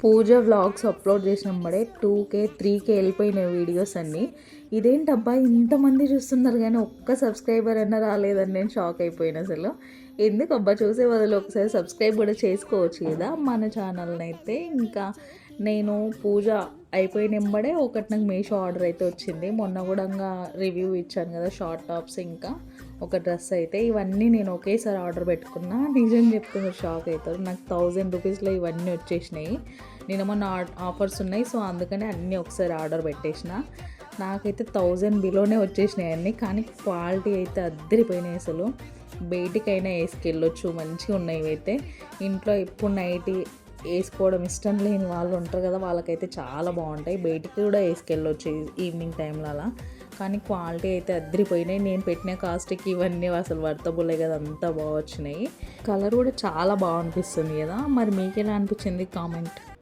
పూజ vlogs upload చేసినప్పుడే 2K 3K వెళ్ళిపోయినాయి videos అన్నీ. ఇదేంటబ్బా ఇంతమంది చూస్తున్నారు కానీ ఒక్క సబ్స్క్రైబర్ అన్న రాలేదని నేను షాక్ అయిపోయిన. అసలు ఎందుకబ్బా చూసే బదులు ఒకసారి సబ్స్క్రైబ్ కూడా చేసుకోవచ్చు కదా మన ఛానల్ని అయితే. ఇంకా నేను పూజ అయిపోయినంబడే ఒకటి నాకు మీషో ఆర్డర్ అయితే వచ్చింది. మొన్న కూడా రివ్యూ ఇచ్చాను కదా షార్ట్ టాప్స్, ఇంకా ఒక డ్రెస్ అయితే. ఇవన్నీ నేను ఒకేసారి ఆర్డర్ పెట్టుకున్నా. నిజం చెప్తే మీరు షాక్ అవుతారు, నాకు 1000 రూపీస్లో ఇవన్నీ వచ్చేసినాయి. నేను మొన్న ఆఫర్స్ ఉన్నాయి, సో అందుకని అన్నీ ఒకసారి ఆర్డర్ పెట్టేసిన. నాకైతే 1000 బిలోనే వచ్చేసినాయి అన్నీ. కానీ క్వాలిటీ అయితే అద్దరిపోయినాయి అసలు. బయటికైనా వేసుకెళ్ళొచ్చు, మంచిగా ఉన్నాయి ఇవైతే. ఇంట్లో ఎప్పుడు నైటీ వేసుకోవడం ఇష్టం లేని వాళ్ళు ఉంటారు కదా, వాళ్ళకైతే చాలా బాగుంటాయి. బయటికి కూడా వేసుకెళ్ళొచ్చు ఈవినింగ్ టైంలో అలా. కానీ క్వాలిటీ అయితే అద్దరిపోయినాయి. నేను పెట్టిన కాస్ట్కి ఇవన్నీ అసలు వర్తబులే కదా, అంతా బాగా వచ్చినాయి. కలర్ కూడా చాలా బాగా అనిపిస్తుంది కదా. మరి మీకు ఎలా అనిపించింది కామెంట్.